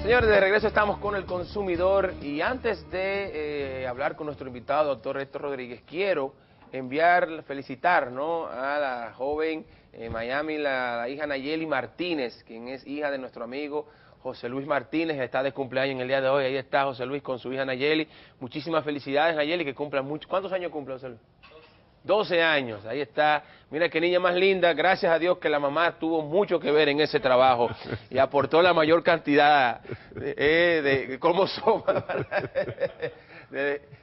Señores, de regreso estamos con el consumidor y antes de hablar con nuestro invitado, doctor Héctor Rodríguez, quiero felicitar, ¿no?, a la joven Miami, la hija Nayeli Martínez, quien es hija de nuestro amigo José Luis Martínez, está de cumpleaños en el día de hoy. Ahí está José Luis con su hija Nayeli. Muchísimas felicidades, Nayeli, que cumpla mucho. ¿Cuántos años cumple José Luis? 12 años, ahí está. Mira qué niña más linda, gracias a Dios que la mamá tuvo mucho que ver en ese trabajo y aportó la mayor cantidad de cromosomas.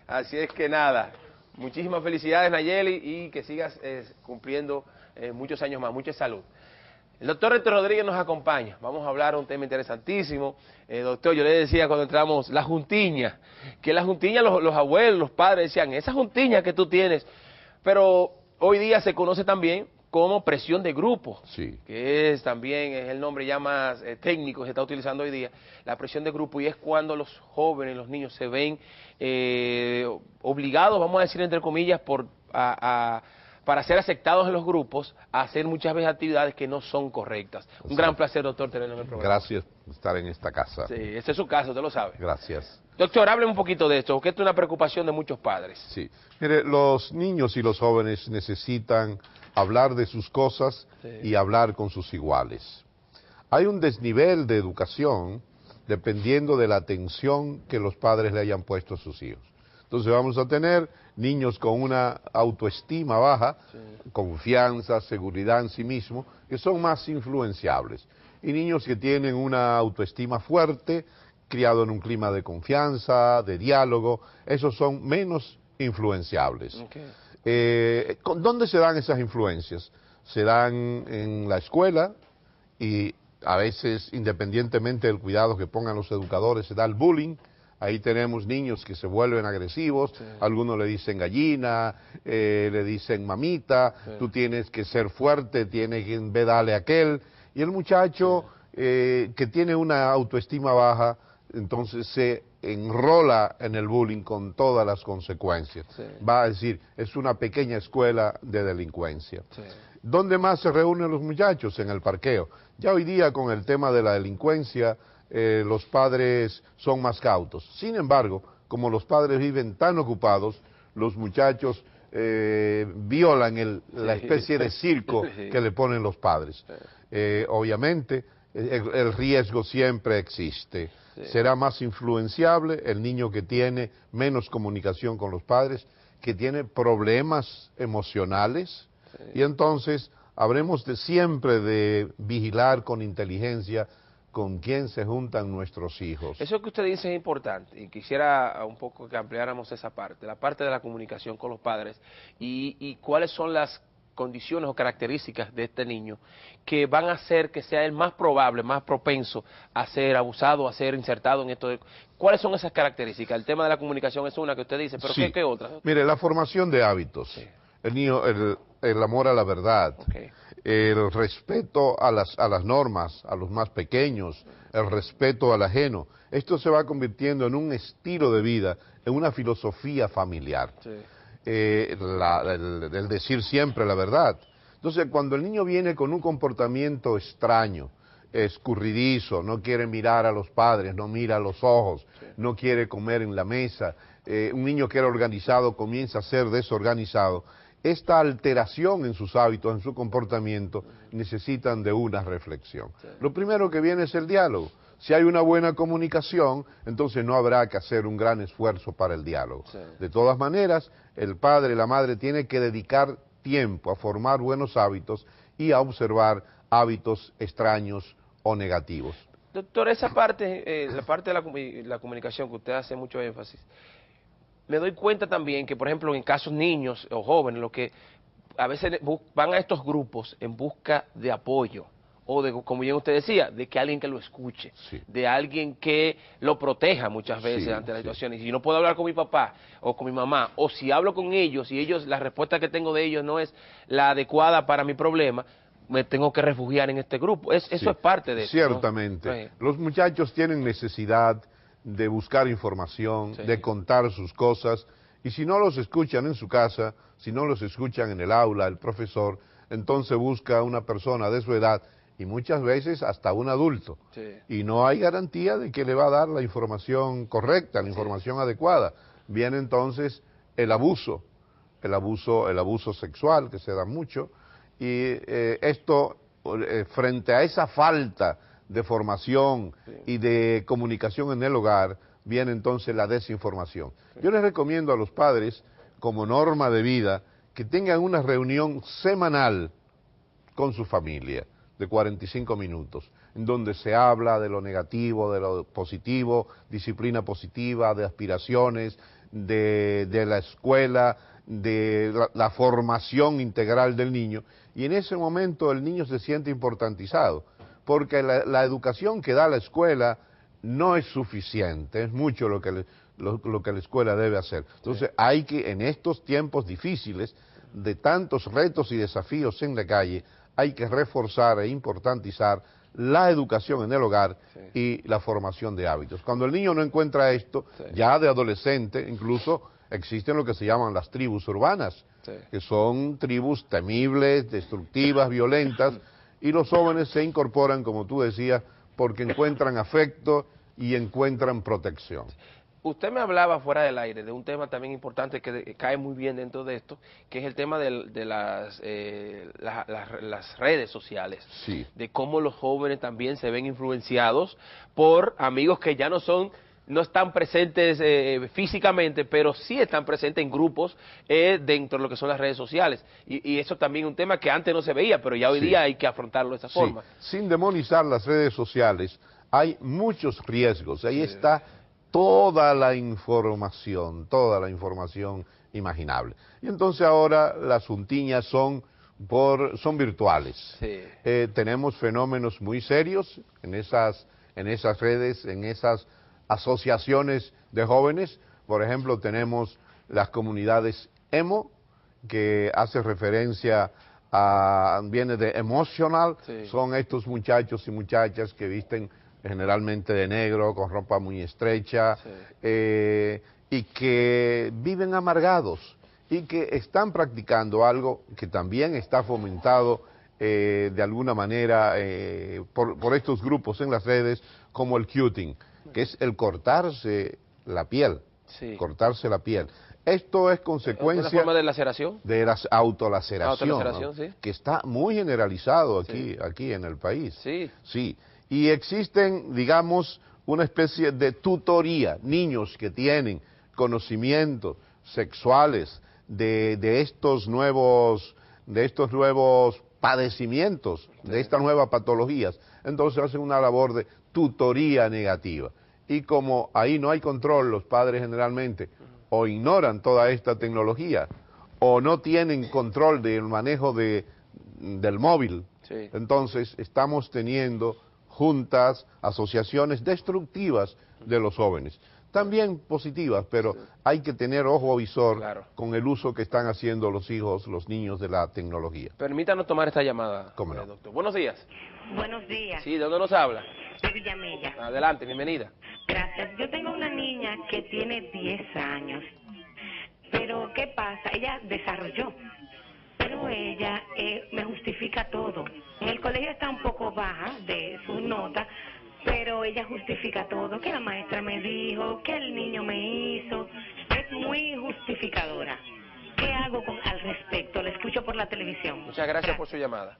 Así es que nada, muchísimas felicidades, Nayeli, y que sigas cumpliendo muchos años más, mucha salud. El doctor Héctor Rodríguez nos acompaña, vamos a hablar de un tema interesantísimo. Doctor, yo le decía cuando entramos, la juntiña, que la juntiña los abuelos, los padres decían, esa juntiña que tú tienes, pero hoy día se conoce también como presión de grupo, sí, que es también es el nombre ya más técnico que se está utilizando hoy día, la presión de grupo, y es cuando los jóvenes, los niños se ven obligados, vamos a decir entre comillas, para ser aceptados en los grupos, a hacer muchas veces actividades que no son correctas. Un gran placer, doctor, tenerlo en el programa. Gracias por estar en esta casa. Sí, ese es su caso, usted lo sabe. Gracias. Doctor, hábleme un poquito de esto, porque esto es una preocupación de muchos padres. Sí, mire, los niños y los jóvenes necesitan hablar de sus cosas, sí, y hablar con sus iguales. Hay un desnivel de educación dependiendo de la atención que los padres le hayan puesto a sus hijos. Entonces vamos a tener niños con una autoestima baja, sí, confianza, seguridad en sí mismo, que son más influenciables. Y niños que tienen una autoestima fuerte, criado en un clima de confianza, de diálogo, esos son menos influenciables. Okay. ¿Dónde se dan esas influencias? Se dan en la escuela y a veces, independientemente del cuidado que pongan los educadores, se da el bullying. Ahí tenemos niños que se vuelven agresivos, sí, algunos le dicen gallina, le dicen mamita, sí, tú tienes que ser fuerte, tienes que en vez darle a aquel. Y el muchacho, sí, que tiene una autoestima baja, entonces se enrola en el bullying con todas las consecuencias. Sí. Va a decir, es una pequeña escuela de delincuencia. Sí. ¿Dónde más se reúnen los muchachos? En el parqueo. Ya hoy día con el tema de la delincuencia, los padres son más cautos. Sin embargo, como los padres viven tan ocupados, los muchachos violan la especie de circo que le ponen los padres. Obviamente, el riesgo siempre existe. Sí. Será más influenciable el niño que tiene menos comunicación con los padres, que tiene problemas emocionales, sí, y entonces habremos siempre de vigilar con inteligencia con quién se juntan nuestros hijos. Eso que usted dice es importante y quisiera un poco que ampliáramos esa parte, la parte de la comunicación con los padres y cuáles son las condiciones o características de este niño que van a hacer que sea el más probable, más propenso a ser abusado, a ser insertado en esto. ¿Cuáles son esas características? El tema de la comunicación es una que usted dice, pero sí, ¿qué otra? Mire, la formación de hábitos, sí, el niño, el amor a la verdad, okay, el respeto a las normas, a los más pequeños, el respeto al ajeno. Esto se va convirtiendo en un estilo de vida, en una filosofía familiar. Sí. El decir siempre la verdad. Entonces, cuando el niño viene con un comportamiento extraño, escurridizo, no quiere mirar a los padres, no mira a los ojos, sí, no quiere comer en la mesa, un niño que era organizado comienza a ser desorganizado, esta alteración en sus hábitos, en su comportamiento, necesitan de una reflexión. Sí. Lo primero que viene es el diálogo. Si hay una buena comunicación, entonces no habrá que hacer un gran esfuerzo para el diálogo. Sí. De todas maneras, el padre, la madre, tiene que dedicar tiempo a formar buenos hábitos y a observar hábitos extraños o negativos. Doctor, esa parte, la parte de la comunicación que usted hace mucho énfasis, me doy cuenta también que, por ejemplo, en casos niños o jóvenes, lo que a veces van a estos grupos en busca de apoyo, o de, como bien usted decía, de que alguien que lo escuche, sí, de alguien que lo proteja muchas veces, sí, ante las situaciones. Y si no puedo hablar con mi papá o con mi mamá, o si hablo con ellos y la respuesta que tengo de ellos no es la adecuada para mi problema, me tengo que refugiar en este grupo. Eso sí, es parte de eso. Ciertamente. ¿No? Los muchachos tienen necesidad de buscar información, sí, de contar sus cosas, y si no los escuchan en su casa, si no los escuchan en el aula, el profesor, entonces busca una persona de su edad y muchas veces hasta un adulto. Sí. Y no hay garantía de que le va a dar la información correcta, la información adecuada. Viene entonces el abuso sexual que se da mucho, y esto frente a esa falta de formación y de comunicación en el hogar, viene entonces la desinformación. Yo les recomiendo a los padres, como norma de vida, que tengan una reunión semanal con su familia de 45 minutos, en donde se habla de lo negativo, de lo positivo, disciplina positiva, de aspiraciones, de la escuela, de la formación integral del niño, y en ese momento el niño se siente importantizado, porque la educación que da la escuela no es suficiente, es mucho lo que la escuela debe hacer. Entonces hay que, en estos tiempos difíciles, de tantos retos y desafíos en la calle, hay que reforzar e importantizar la educación en el hogar y la formación de hábitos. Cuando el niño no encuentra esto, ya de adolescente, incluso existen lo que se llaman las tribus urbanas, que son tribus temibles, destructivas, violentas, y los jóvenes se incorporan, como tú decías, porque encuentran afecto y encuentran protección. Usted me hablaba fuera del aire de un tema también importante que cae muy bien dentro de esto, que es el tema de las redes sociales, de cómo los jóvenes también se ven influenciados por amigos que ya no están presentes físicamente, pero sí están presentes en grupos dentro de lo que son las redes sociales. Y eso también es un tema que antes no se veía, pero ya hoy día hay que afrontarlo de esa forma. Sin demonizar las redes sociales, hay muchos riesgos. Ahí está toda la información imaginable. Y entonces ahora las juntiñas son virtuales. Tenemos fenómenos muy serios en esas redes, en esas asociaciones de jóvenes. Por ejemplo, tenemos las comunidades emo, que hace referencia viene de emotional, son estos muchachos y muchachas que visten generalmente de negro, con ropa muy estrecha, y que viven amargados, y que están practicando algo que también está fomentado de alguna manera por estos grupos en las redes, como el cutting, que es el cortarse la piel, Esto es consecuencia... ¿Una forma de laceración? De la autolaceración, ¿no? Sí. Que está muy generalizado aquí en el país. Sí. Y existen, digamos, una especie de tutoría, niños que tienen conocimientos sexuales de estos nuevos padecimientos, de estas nuevas patologías. Entonces hacen una labor de tutoría negativa. Y como ahí no hay control, los padres generalmente o ignoran toda esta tecnología o no tienen control del manejo del móvil. Entonces estamos teniendo juntas, asociaciones destructivas de los jóvenes. También positivas, pero hay que tener ojo visor con el uso que están haciendo los niños de la tecnología. Permítanos tomar esta llamada, ¿Cómo no? doctor. Buenos días. Buenos días. Sí, ¿de dónde nos habla? De Villamella. Adelante, bienvenida. Gracias. Yo tengo una niña que tiene 10 años, pero ¿qué pasa? Ella desarrolló, pero ella me justifica todo. En el colegio está un poco baja de su nota, pero ella justifica todo, que la maestra me dijo, que el niño me hizo, es muy justificadora. ¿Qué hago al respecto? La escucho por la televisión. Muchas gracias por su llamada.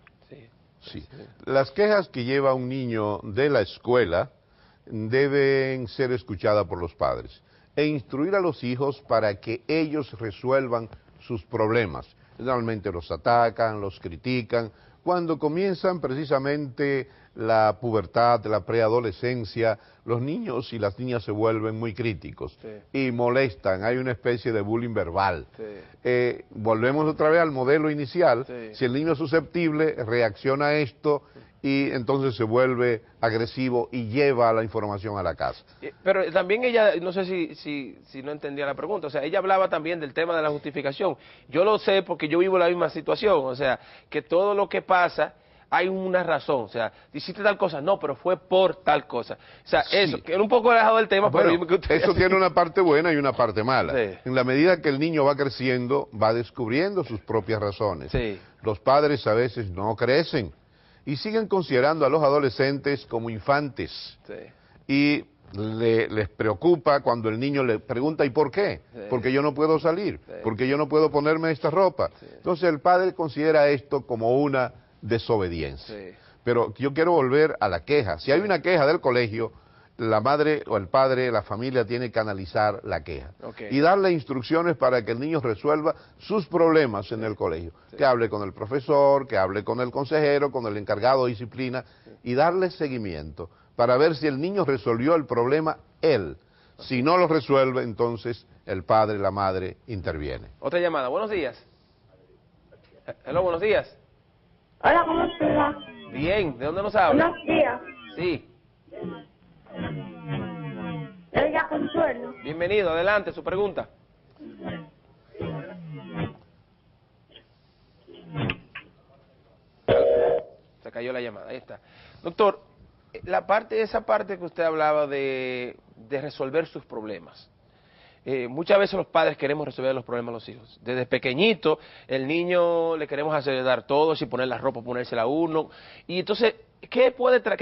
Sí. Las quejas que lleva un niño de la escuela deben ser escuchadas por los padres e instruir a los hijos para que ellos resuelvan sus problemas. Generalmente los atacan, los critican. Cuando comienzan precisamente la pubertad, la preadolescencia, los niños y las niñas se vuelven muy críticos y molestan, hay una especie de bullying verbal. Volvemos otra vez al modelo inicial, si el niño es susceptible, reacciona a esto y entonces se vuelve agresivo y lleva la información a la casa. Pero también ella, no sé si no entendía la pregunta, o sea, ella hablaba también del tema de la justificación. Yo lo sé porque yo vivo la misma situación, o sea, que todo lo que pasa hay una razón, o sea, hiciste tal cosa, no, pero fue por tal cosa. O sea, eso, que era un poco alejado del tema, bueno, pero... eso tiene una parte buena y una parte mala. En la medida que el niño va creciendo, va descubriendo sus propias razones. Los padres a veces no crecen y siguen considerando a los adolescentes como infantes. Sí. Y les preocupa cuando el niño le pregunta ¿y por qué? Sí. Porque yo no puedo salir, Sí. porque yo no puedo ponerme esta ropa. Sí. Entonces el padre considera esto como una desobediencia. Sí. Pero yo quiero volver a la queja. Si hay una queja del colegio, la madre o el padre, la familia tiene que analizar la queja Okay. y darle instrucciones para que el niño resuelva sus problemas en el colegio. Sí. Que hable con el profesor, que hable con el consejero, con el encargado de disciplina y darle seguimiento para ver si el niño resolvió el problema él. Si no lo resuelve, entonces el padre, la madre interviene. Otra llamada. Buenos días. Hello, buenos días. Hola, ¿cómo estás? Bien, ¿de dónde nos habla? Buenos días. Sí, Ella Consuelo. bienvenido, adelante, su pregunta. Se cayó la llamada, ahí está. Doctor, esa parte que usted hablaba de resolver sus problemas. Muchas veces los padres queremos resolver los problemas de los hijos. Desde pequeñito, el niño le queremos hacer dar todo, si poner la ropa, ponérsela a uno. Y entonces, ¿qué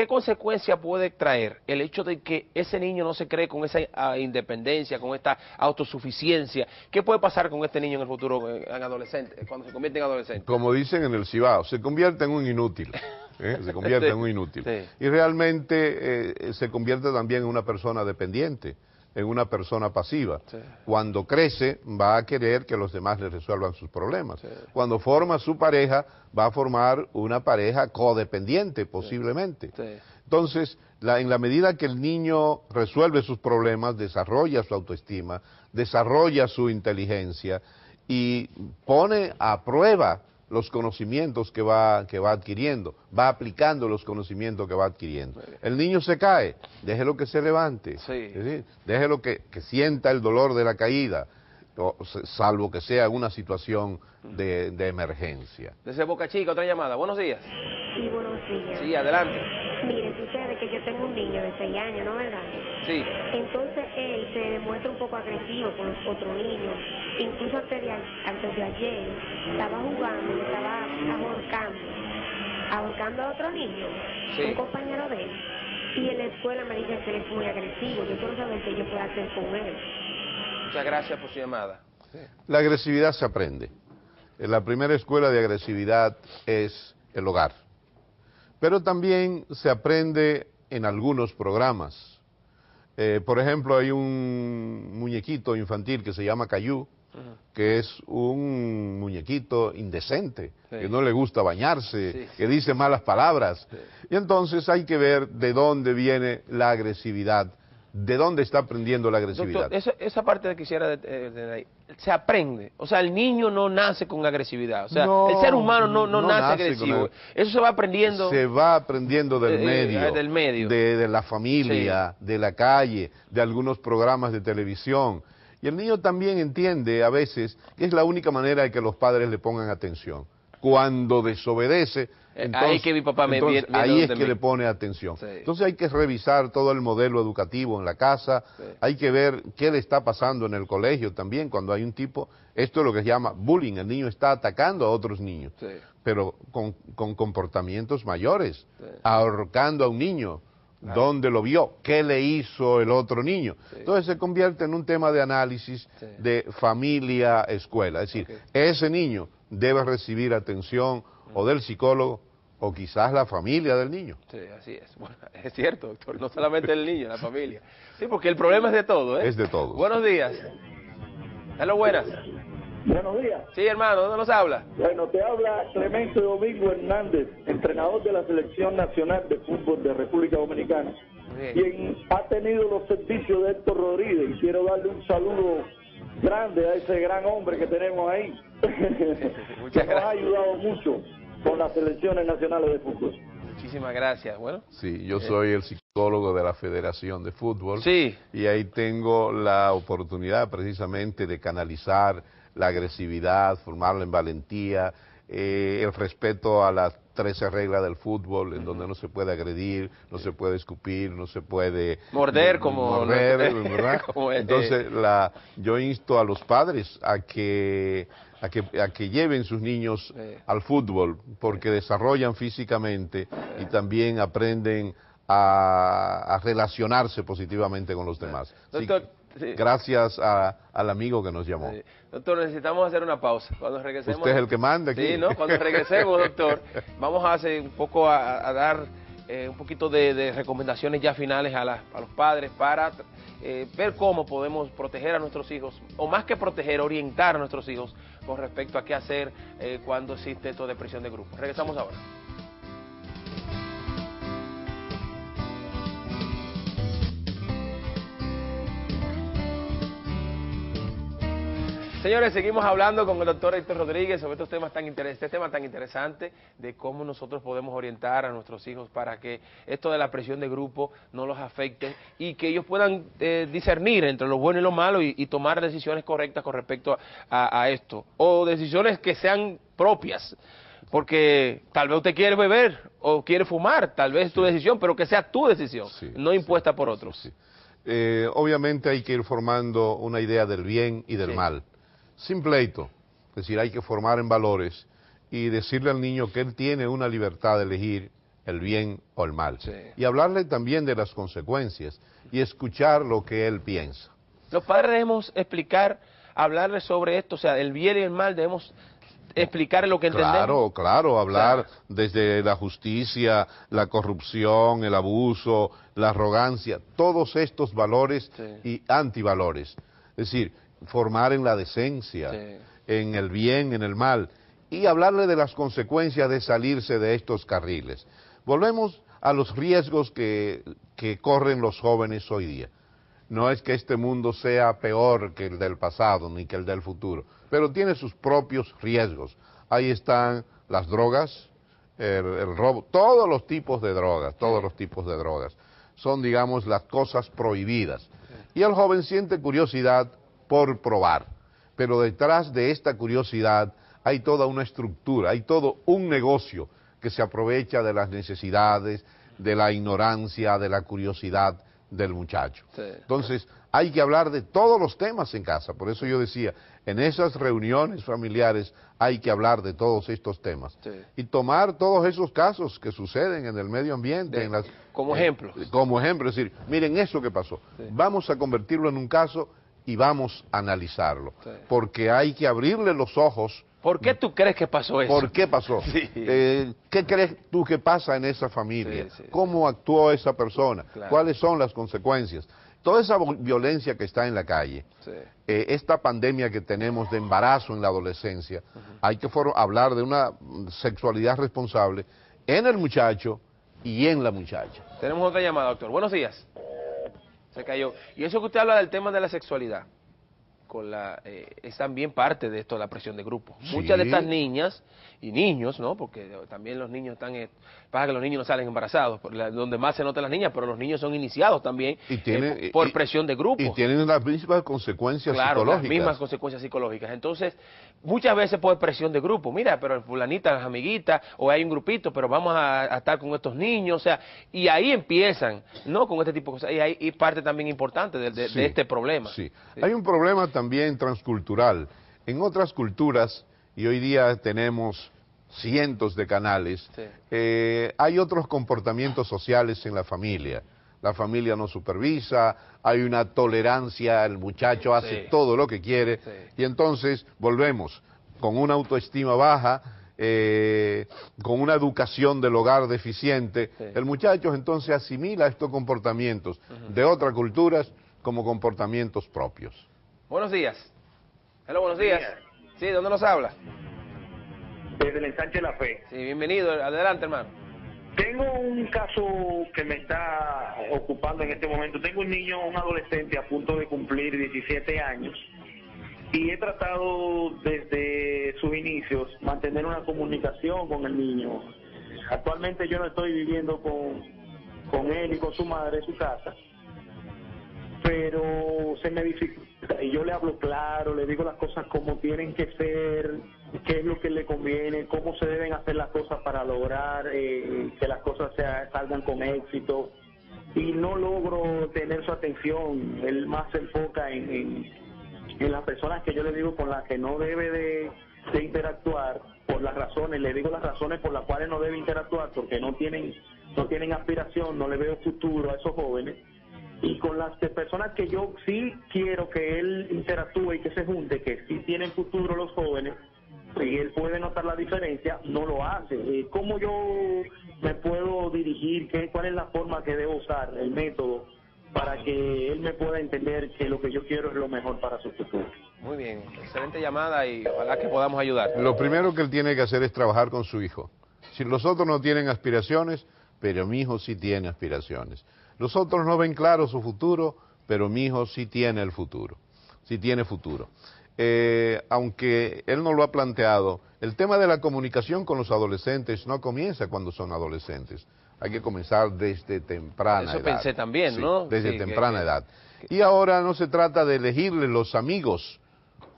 consecuencia puede traer el hecho de que ese niño no se cree con esa independencia, con esta autosuficiencia? ¿Qué puede pasar con este niño en el futuro, en adolescente, cuando se convierte en adolescente? Como dicen en el Cibao, se convierte en un inútil. Se convierte en un inútil. Sí. Y realmente se convierte también en una persona dependiente, en una persona pasiva. Sí. Cuando crece va a querer que los demás le resuelvan sus problemas. Sí. Cuando forma su pareja va a formar una pareja codependiente posiblemente. Sí. Entonces, en la medida que el niño resuelve sus problemas, desarrolla su autoestima, desarrolla su inteligencia y pone a prueba los conocimientos que va adquiriendo, va aplicando los conocimientos que va adquiriendo. El niño se cae, déjelo que se levante, Sí. es decir, déjelo que sienta el dolor de la caída, salvo que sea una situación de emergencia. Desde Boca Chica, otra llamada. Buenos días. Sí, buenos días. Sí, adelante. Mire, sucede que yo tengo un niño de 6 años, ¿no verdad? Sí. Entonces él se demuestra un poco agresivo con los otros niños. Incluso antes de ayer estaba jugando y estaba ahorcando a otro niño, Sí. un compañero de él. Y en la escuela me dicen que él es muy agresivo. Yo quiero saber qué yo puedo hacer con él. Muchas gracias por su llamada. La agresividad se aprende. La primera escuela de agresividad es el hogar. Pero también se aprende en algunos programas. Por ejemplo, hay un muñequito infantil que se llama Caillou, que es un muñequito indecente, Sí. que no le gusta bañarse, Sí. que dice malas palabras. Sí. Y entonces hay que ver de dónde viene la agresividad, de dónde está aprendiendo la agresividad. Doctor, esa parte quisiera se aprende. O sea, el niño no nace con agresividad. O sea, No, el ser humano no no nace nace agresivo. con Eso se va aprendiendo. Se va aprendiendo del medio, de la familia, de la calle, de algunos programas de televisión. Y el niño también entiende a veces que es la única manera de que los padres le pongan atención. Cuando desobedece, entonces, ahí que mi papá me entonces, viene ahí es donde que mí. le pone atención. Sí. Entonces hay que revisar todo el modelo educativo en la casa, Sí. hay que ver qué le está pasando en el colegio también, cuando hay un tipo, esto es lo que se llama bullying, el niño está atacando a otros niños, Sí. pero con comportamientos mayores, Sí. ahorcando a un niño. Claro. ¿Dónde lo vio? ¿Qué le hizo el otro niño? Sí. Entonces se convierte en un tema de análisis Sí. de familia-escuela. Es decir, Ok. ese niño debe recibir atención o del psicólogo o quizás la familia del niño. Sí, así es. Bueno, es cierto, doctor. No solamente el niño, la familia. Sí, porque el problema es de todo, ¿eh? Es de todos. Buenos días. Hello, buenas. Buenos días. Sí, hermano, ¿dónde nos habla? Bueno, te habla Clemente Domingo Hernández, entrenador de la Selección Nacional de Fútbol de República Dominicana, Bien. quien ha tenido los servicios de Héctor Rodríguez, y quiero darle un saludo grande a ese gran hombre que tenemos ahí, Muchas que nos ha gracias. ayudado mucho con las selecciones nacionales de fútbol. Muchísimas gracias. Bueno. Sí, yo soy el psicólogo de la Federación de Fútbol. Sí. Y ahí tengo la oportunidad precisamente de canalizar la agresividad, formarla en valentía, el respeto a las 13 reglas del fútbol, en donde no se puede agredir, no se puede escupir, no se puede morder, como ¿verdad? Entonces, yo insto a los padres a que lleven sus niños al fútbol, porque desarrollan físicamente y también aprenden a relacionarse positivamente con los demás. Doctor, sí, gracias al amigo que nos llamó. Sí. Doctor, necesitamos hacer una pausa. Cuando regresemos... Usted es el que manda aquí. Sí, ¿no? Cuando regresemos, doctor, vamos a hacer un poco a dar un poquito de recomendaciones ya finales a los padres para ver cómo podemos proteger a nuestros hijos, o más que proteger, orientar a nuestros hijos con respecto a qué hacer cuando existe esto de presión de grupo. Regresamos ahora. Señores, seguimos hablando con el doctor Héctor Rodríguez sobre este tema tan interesante de cómo nosotros podemos orientar a nuestros hijos para que esto de la presión de grupo no los afecte y que ellos puedan discernir entre lo bueno y lo malo y tomar decisiones correctas con respecto a esto, o decisiones que sean propias. Porque tal vez usted quiere beber o quiere fumar, tal vez es tu decisión, pero que sea tu decisión, no impuesta por otros. Sí. Obviamente hay que ir formando una idea del bien y del mal. Sin pleito, es decir, hay que formar en valores y decirle al niño que él tiene una libertad de elegir el bien o el mal. Y hablarle también de las consecuencias y escuchar lo que él piensa. Los padres debemos hablarle sobre esto, o sea, el bien y el mal debemos explicar lo que entendemos. Claro, hablar desde la justicia, la corrupción, el abuso, la arrogancia, todos estos valores y antivalores. Es decir, formar en la decencia, en el bien, en el mal, y hablarle de las consecuencias de salirse de estos carriles. Volvemos a los riesgos que corren los jóvenes hoy día. No es que este mundo sea peor que el del pasado, ni que el del futuro, pero tiene sus propios riesgos. Ahí están las drogas, el robo, todos los tipos de drogas, son, digamos, las cosas prohibidas. Y el joven siente curiosidad por probar, pero detrás de esta curiosidad hay toda una estructura, hay todo un negocio que se aprovecha de las necesidades, de la ignorancia, de la curiosidad del muchacho. Entonces, hay que hablar de todos los temas en casa, por eso yo decía, en esas reuniones familiares hay que hablar de todos estos temas y tomar todos esos casos que suceden en el medio ambiente como ejemplo. Como ejemplo, es decir, miren eso que pasó, vamos a convertirlo en un caso y vamos a analizarlo, porque hay que abrirle los ojos. ¿Por qué tú crees que pasó eso? ¿Por qué pasó? ¿Qué crees tú que pasa en esa familia? ¿Cómo actuó esa persona? ¿Cuáles son las consecuencias? Toda esa violencia que está en la calle, esta pandemia que tenemos de embarazo en la adolescencia, hay que hablar de una sexualidad responsable en el muchacho y en la muchacha. Tenemos otra llamada, doctor. Buenos días. Se cayó. Y eso que usted habla del tema de la sexualidad, es también parte de esto, la presión de grupo. Muchas de estas niñas y niños, ¿no? Porque también los niños pasa que los niños no salen embarazados, donde más se notan las niñas, pero los niños son iniciados también por presión de grupo. Y tienen las mismas consecuencias psicológicas. Las mismas consecuencias psicológicas. Entonces, muchas veces por presión de grupo, mira, pero fulanita, las amiguitas, o hay un grupito, pero vamos a estar con estos niños, o sea, y ahí empiezan, ¿no? Con este tipo de cosas, y hay parte también importante de este problema. Hay un problema también transcultural. En otras culturas, y hoy día tenemos cientos de canales, hay otros comportamientos sociales en la familia. La familia no supervisa, hay una tolerancia, el muchacho hace todo lo que quiere, y entonces volvemos con una autoestima baja, con una educación del hogar deficiente, el muchacho entonces asimila estos comportamientos de otras culturas como comportamientos propios. Buenos días. Hola, buenos días. Sí, ¿de dónde nos habla? Desde el ensanche de la Fe. Sí, bienvenido. Adelante, hermano. Tengo un caso que me está ocupando en este momento. Tengo un niño, un adolescente a punto de cumplir 17 años y he tratado desde sus inicios mantener una comunicación con el niño. Actualmente yo no estoy viviendo con él y con su madre en su casa, pero se me dificulta Y yo le hablo claro, le digo las cosas como tienen que ser, qué es lo que le conviene, cómo se deben hacer las cosas para lograr que las cosas salgan con éxito. Y no logro tener su atención. Él más se enfoca en las personas que yo le digo con las que no debe de interactuar, por las razones, le digo las razones por las cuales no debe interactuar, porque no tienen aspiración, no le veo futuro a esos jóvenes. Y con las personas que yo sí quiero que él interactúe y que se junte, que sí tienen futuro los jóvenes, y él puede notar la diferencia, no lo hace. ¿Cómo yo me puedo dirigir? ¿Cuál es la forma que debo usar, el método, para que él me pueda entender que lo que yo quiero es lo mejor para su futuro? Muy bien, excelente llamada y ojalá que podamos ayudar. Lo primero que él tiene que hacer es trabajar con su hijo. Si los otros no tienen aspiraciones, pero mi hijo sí tiene aspiraciones. Los otros no ven claro su futuro, pero mi hijo sí tiene el futuro, sí tiene futuro. Aunque él no lo ha planteado, el tema de la comunicación con los adolescentes no comienza cuando son adolescentes. Hay que comenzar desde temprana edad. Eso pensé también, sí, ¿no? Desde temprana edad. Y ahora no se trata de elegirle los amigos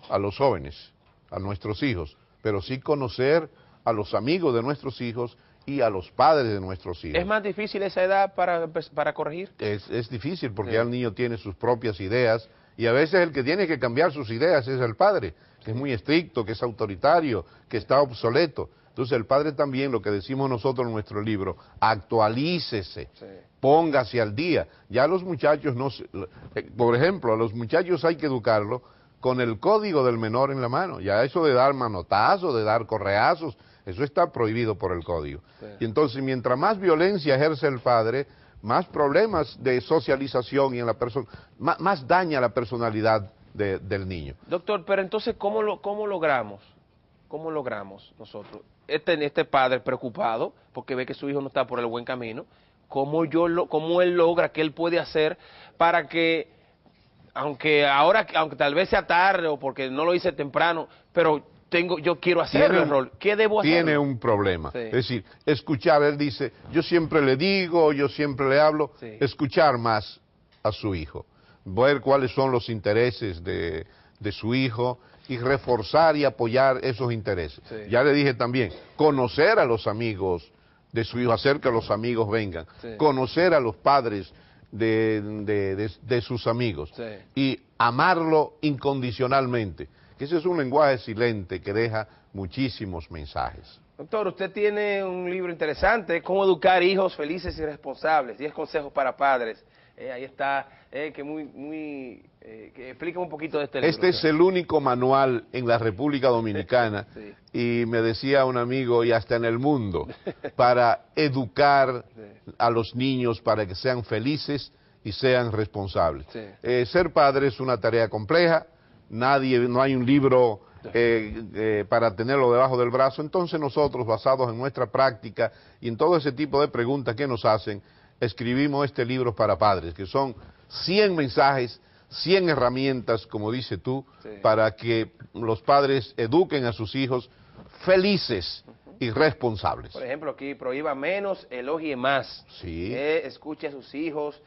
a los jóvenes, a nuestros hijos, pero sí conocer a los amigos de nuestros hijos y a los padres de nuestros hijos. ¿Es más difícil esa edad para corregir? Es difícil porque ya el niño tiene sus propias ideas y a veces el que tiene que cambiar sus ideas es el padre, que es muy estricto, que es autoritario, que está obsoleto. Entonces el padre también, lo que decimos nosotros en nuestro libro, actualícese, póngase al día. Ya los muchachos por ejemplo, a los muchachos hay que educarlos con el código del menor en la mano. Ya eso de dar manotazos, de dar correazos, eso está prohibido por el código. Sí. Y entonces, mientras más violencia ejerce el padre, más problemas de socialización y en la más daña la personalidad del niño. Doctor, pero entonces, ¿cómo logramos? ¿Cómo logramos nosotros? Este padre preocupado porque ve que su hijo no está por el buen camino, ¿cómo él logra, qué él puede hacer para que, aunque tal vez sea tarde o porque no lo hice temprano, pero yo quiero hacer el rol, ¿qué debo hacer? Tiene un problema, sí. Es decir, escuchar, él dice, yo siempre le digo, yo siempre le hablo, sí. Escuchar más a su hijo, ver cuáles son los intereses de su hijo y reforzar y apoyar esos intereses. Sí. Ya le dije también, conocer a los amigos de su hijo, hacer que los amigos vengan, sí. Conocer a los padres de sus amigos, sí. Y amarlo incondicionalmente. Ese es un lenguaje silente que deja muchísimos mensajes. Doctor, usted tiene un libro interesante, Cómo educar hijos felices y responsables, 10 consejos para padres. Ahí está, que explica un poquito de este libro. Este es el único manual en la República Dominicana, sí. Y me decía un amigo, y hasta en el mundo, para educar a los niños para que sean felices y sean responsables. Sí. Ser padre es una tarea compleja. No hay un libro para tenerlo debajo del brazo, entonces nosotros, basados en nuestra práctica y en todo ese tipo de preguntas que nos hacen, escribimos este libro para padres, que son 100 mensajes, 100 herramientas, como dices tú, sí. Para que los padres eduquen a sus hijos felices y responsables. Por ejemplo, aquí prohíba menos, elogie más. Sí. Escuche a sus hijos,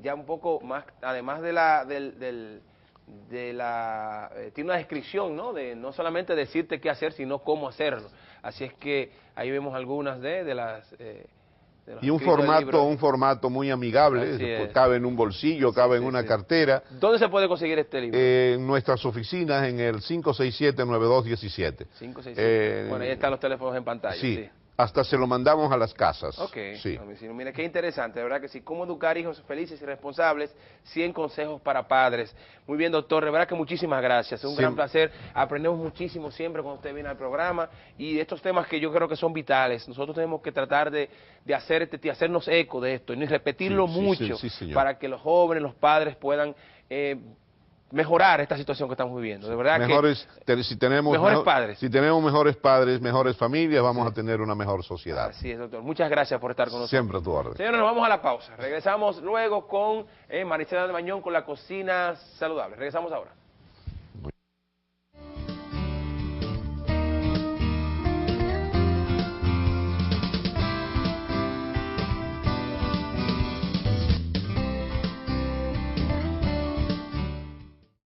ya un poco más, además tiene una descripción, ¿no? De no solamente decirte qué hacer, sino cómo hacerlo. Así es que ahí vemos algunas de las... y un formato muy amigable, pues cabe en un bolsillo, cabe en una cartera. ¿Dónde se puede conseguir este libro? En nuestras oficinas, en el 567-9217. 567. Bueno, ahí están los teléfonos en pantalla. Sí. Hasta se lo mandamos a las casas. Ok, sí. Mira, qué interesante, de verdad que sí. Cómo educar hijos felices y responsables, 100 consejos para padres. Muy bien, doctor, de verdad que muchísimas gracias. Es un gran placer. Aprendemos muchísimo siempre cuando usted viene al programa y de estos temas que yo creo que son vitales. Nosotros tenemos que tratar de hacernos eco de esto y repetirlo mucho para que los jóvenes, los padres puedan... mejorar esta situación que estamos viviendo, de verdad si tenemos mejores padres, mejores familias, vamos a tener una mejor sociedad. Así es, doctor. Muchas gracias por estar con nosotros. Siempre a tu orden. Señores, nos vamos a la pausa. Regresamos luego con Maricela de Mañón con la cocina saludable. Regresamos ahora.